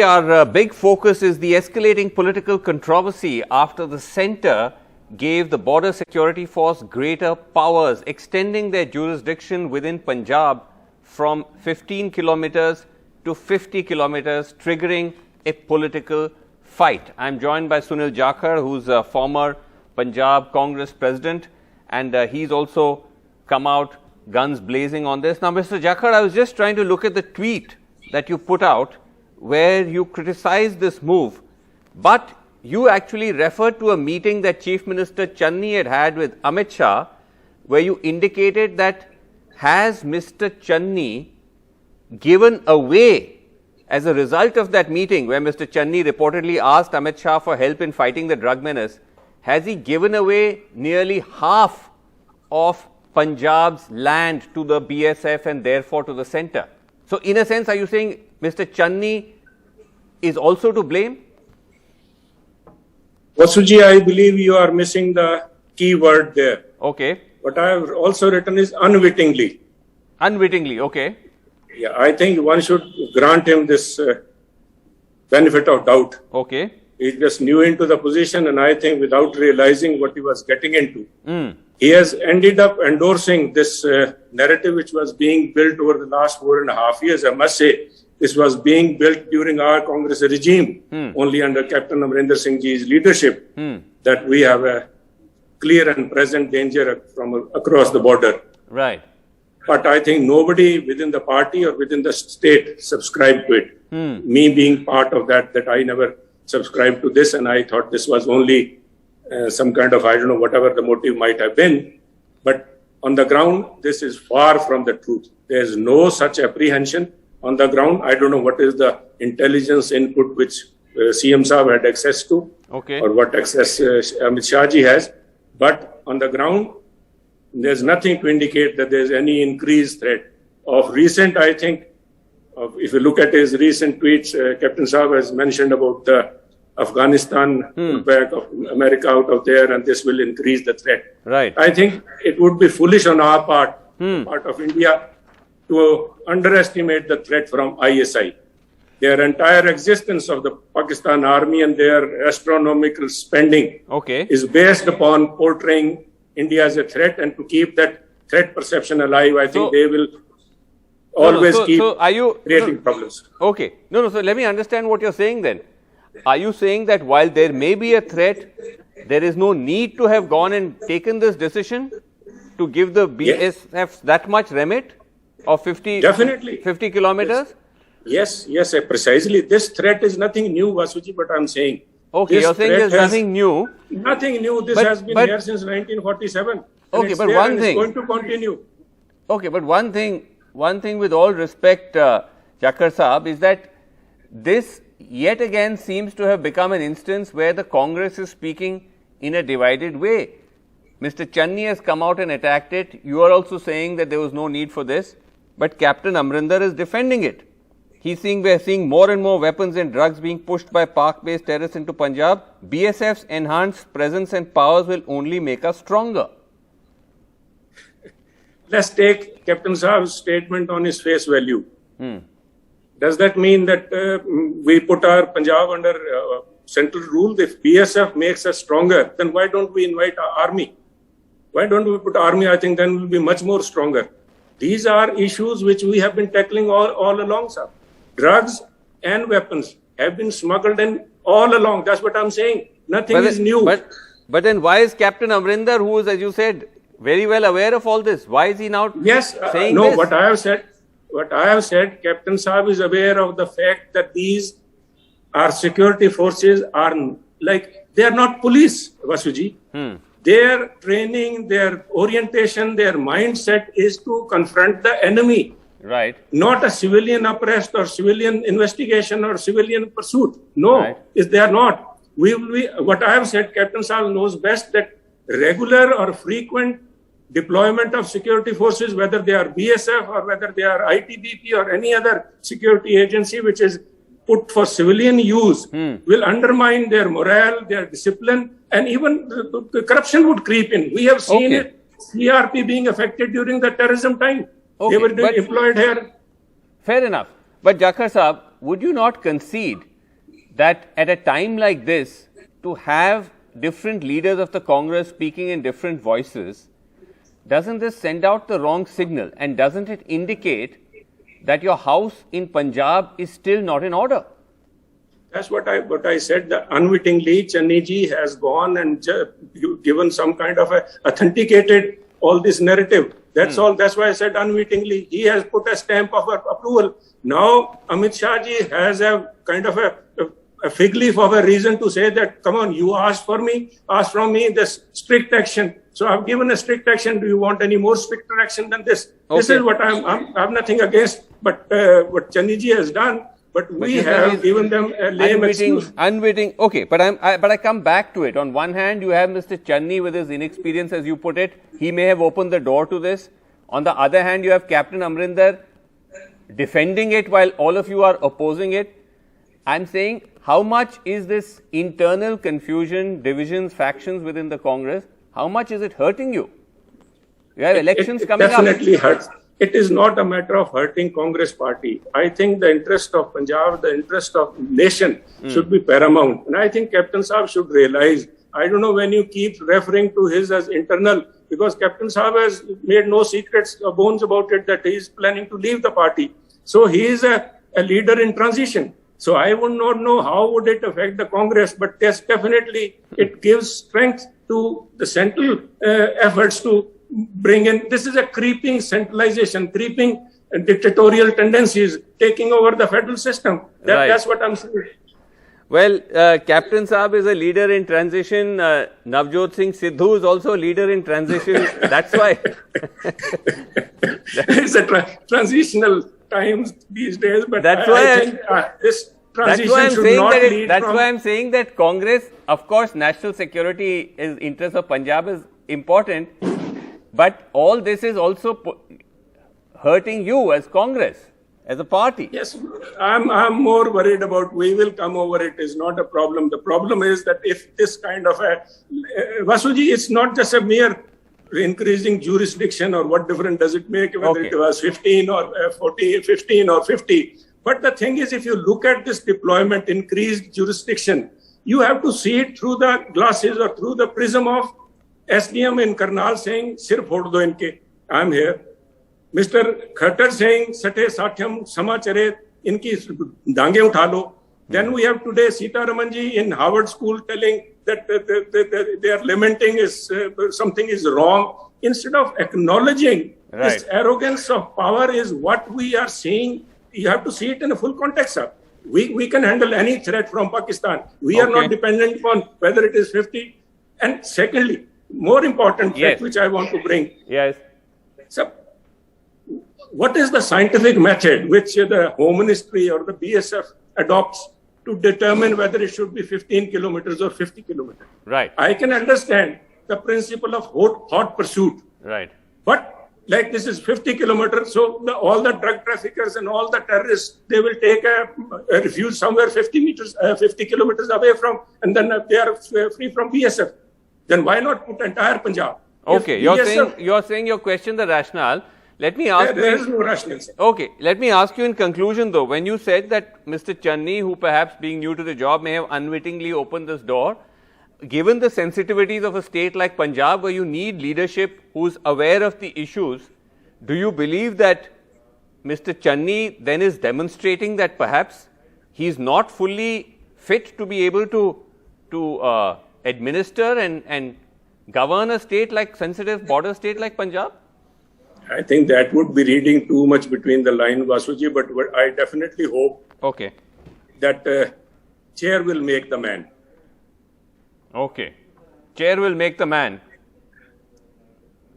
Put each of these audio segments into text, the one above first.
Our big focus is the escalating political controversy after the centre gave the Border Security Force greater powers, extending their jurisdiction within Punjab from 15 kilometers to 50 kilometers, triggering a political fight. I am joined by Sunil Jakhar, who's a former Punjab Congress president, and he's also come out guns blazing on this. Now, Mr. Jakhar, I was just trying to look at the tweet that you put out, where you criticized this move, but you actually referred to a meeting that Chief Minister Channi had with Amit Shah, where you indicated that has Mr. Channi given away, as a result of that meeting where Mr. Channi reportedly asked Amit Shah for help in fighting the drug menace, has he given away nearly half of Punjab's land to the BSF and therefore to the centre? So, in a sense, are you saying Mr. Channi is also to blame? Vasuji, I believe you are missing the key word there. Okay. What I have also written is unwittingly. Unwittingly, okay. Yeah, I think one should grant him this benefit of doubt. Okay. He just knew into the position, and I think without realizing what he was getting into, he has ended up endorsing this narrative which was being built over the last 4.5 years. I must say, this was being built during our Congress regime, only under Captain Amarinder Singh Ji's leadership, that we have a clear and present danger from across the border. Right. But I think nobody within the party or within the state subscribed to it. Me being part of that I never subscribed to this, and I thought this was only some kind of, I don't know, whatever the motive might have been. But on the ground, this is far from the truth. There is no such apprehension on the ground. I don't know what is the intelligence input which CM Saab had access to, or what access Amit Shah ji has. But on the ground, there's nothing to indicate that there's any increased threat. Of recent, I think, if you look at his recent tweets, Captain Saab has mentioned about the Afghanistan back of America out of there, and this will increase the threat. Right. I think it would be foolish on our part, part of India, to underestimate the threat from ISI. Their entire existence of the Pakistan army and their astronomical spending is based upon portraying India as a threat, and to keep that threat perception alive, I think they will always keep creating problems. Okay. So let me understand what you're saying then. Are you saying that while there may be a threat, there is no need to have gone and taken this decision to give the BSF that much remit of 50 kilometers? Yes, precisely. This threat is nothing new, Vasuji, but I'm saying. Okay, you're saying there's nothing new. Nothing new. This has been here since 1947. Okay, but one thing. It's going to continue. Okay, but one thing with all respect, Jakhar Saab, is that this yet again seems to have become an instance where the Congress is speaking in a divided way. Mr. Channi has come out and attacked it. You are also saying that there was no need for this, but Captain Amarinder is defending it. He's saying we are seeing more and more weapons and drugs being pushed by Pak-based terrorists into Punjab. BSF's enhanced presence and powers will only make us stronger. Let's take Captain Saab's statement on his face value. Does that mean that we put our Punjab under central rule? If BSF makes us stronger, then why don't we invite our army? Why don't we put army? I think then we'll be much more stronger. These are issues which we have been tackling all along, sir. Drugs and weapons have been smuggled in all along. That's what I'm saying. Nothing is new. But then why is Captain Amarinder, who is, as you said, very well aware of all this, why is he now saying this? What I have said, Captain Saab is aware of the fact that these our security forces are they are not police, Vasuji. Their training, their orientation, their mindset is to confront the enemy. Right. Not a civilian arrest or civilian investigation or civilian pursuit. No, they are not. What I have said, Captain Saab knows best that regular or frequent deployment of security forces, whether they are BSF or whether they are ITBP or any other security agency which is put for civilian use, will undermine their morale, their discipline, and even the corruption would creep in. We have seen it, CRP being affected during the terrorism time. They were employed here. Fair enough. But Jakhar Saab, would you not concede that at a time like this, to have different leaders of the Congress speaking in different voices, doesn't this send out the wrong signal, and doesn't it indicate that your house in Punjab is still not in order? That's what I said. That unwittingly, Channi ji has gone and given some kind of authenticated all this narrative. That's all. That's why I said unwittingly. He has put a stamp of approval. Now, Amit Shah ji has a kind of a fig leaf of a reason to say that, come on, you asked from me this strict action. So I've given a strict action. Do you want any more stricter action than this? Okay. This is what I have nothing against, but what Channi ji has done. But we have given them a lame excuse. Unwitting. Okay, but I come back to it. On one hand, you have Mr. Channi with his inexperience, as you put it. He may have opened the door to this. On the other hand, you have Captain Amrinder defending it while all of you are opposing it. I'm saying, how much is this internal confusion, divisions, factions within the Congress? How much is it hurting you? You have elections coming up. It definitely hurts. It is not a matter of hurting Congress party. I think the interest of Punjab, the interest of nation should be paramount. And I think Captain Saab should realize, I don't know when you keep referring to his as internal, because Captain Saab has made no secrets or bones about it that he is planning to leave the party. So he is a leader in transition. So I would not know how would it affect the Congress, but yes, definitely it gives strength to the central efforts to bring in. This is a creeping centralization, creeping dictatorial tendencies taking over the federal system. That's what I'm saying. Well, Captain Saab is a leader in transition. Navjot Singh Sidhu is also a leader in transition. That's why. It's a transitional times these days, but that's I think this transition should not lead. That's why I'm saying that Congress, of course, national security is interest of Punjab is important. But all this is also hurting you as Congress, as a party. Yes, I'm more worried about we will come over it is not a problem. The problem is that if this kind of Vasuji, it's not just a mere increasing jurisdiction or what difference does it make whether it was 15 or 40, 15 or 50. But the thing is, if you look at this deployment, increased jurisdiction, you have to see it through the glasses or through the prism of SDM in Karnal saying, "Sir, phod do inke, I'm here." Mr. Khattar saying, "Sate Satyam Samachare, inki dange utha lo." Then we have today Sita Ramanji in Harvard School telling that they are lamenting is something is wrong. Instead of acknowledging this arrogance of power is what we are seeing. You have to see it in a full context, sir. We can handle any threat from Pakistan. We are not dependent on whether it is 50. And secondly, more important fact which I want to bring. Yes. So, what is the scientific method which the Home Ministry or the BSF adopts to determine whether it should be 15 kilometers or 50 kilometers? Right. I can understand the principle of hot pursuit. Right. But like this is 50 kilometers, so all the drug traffickers and all the terrorists, they will take a refuge somewhere 50 kilometers away from, and then they are free from BSF. Then why not put entire Punjab? Okay, you're saying you question the rationale. Let me ask there is no rationale. Okay, let me ask you in conclusion though, when you said that Mr. Channi, who perhaps being new to the job may have unwittingly opened this door, given the sensitivities of a state like Punjab where you need leadership who's aware of the issues, do you believe that Mr. Channi then is demonstrating that perhaps he's not fully fit to be able to administer and govern a state like sensitive border state like Punjab? I think that would be reading too much between the line, Vasuji, but I definitely hope that chair will make the man. Okay. Chair will make the man.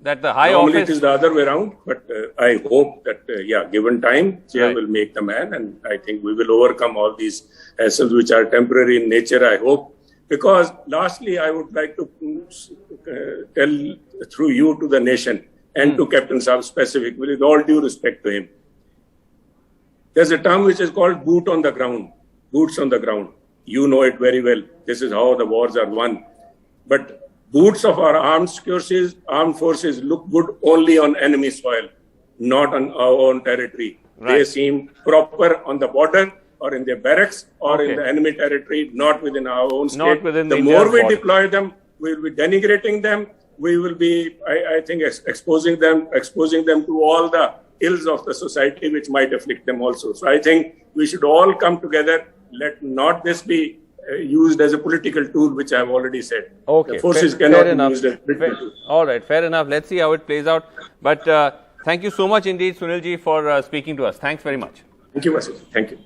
That the high Normally office... it is the other way around, but I hope that, given time, chair will make the man, and I think we will overcome all these hassles which are temporary in nature, I hope. Because lastly, I would like to tell through you to the nation and to Captain Saab specifically, with all due respect to him. There's a term which is called boot on the ground, boots on the ground. You know it very well. This is how the wars are won. But boots of our armed forces look good only on enemy soil, not on our own territory. They seem proper on the border. or in their barracks or in Okay. the enemy territory, not within our own state. Not within the the more India's we border. deploy them, we will be denigrating them. We will be, I think, exposing them to all the ills of the society, which might afflict them also. So I think we should all come together. Let not this be used as a political tool, which I have already said. Okay, The forces fair cannot be enough. used as a political tool. All right, fair enough. Let's see how it plays out. But thank you so much indeed, Sunilji, for speaking to us. Thanks very much. Thank you, Vasu. Thank you.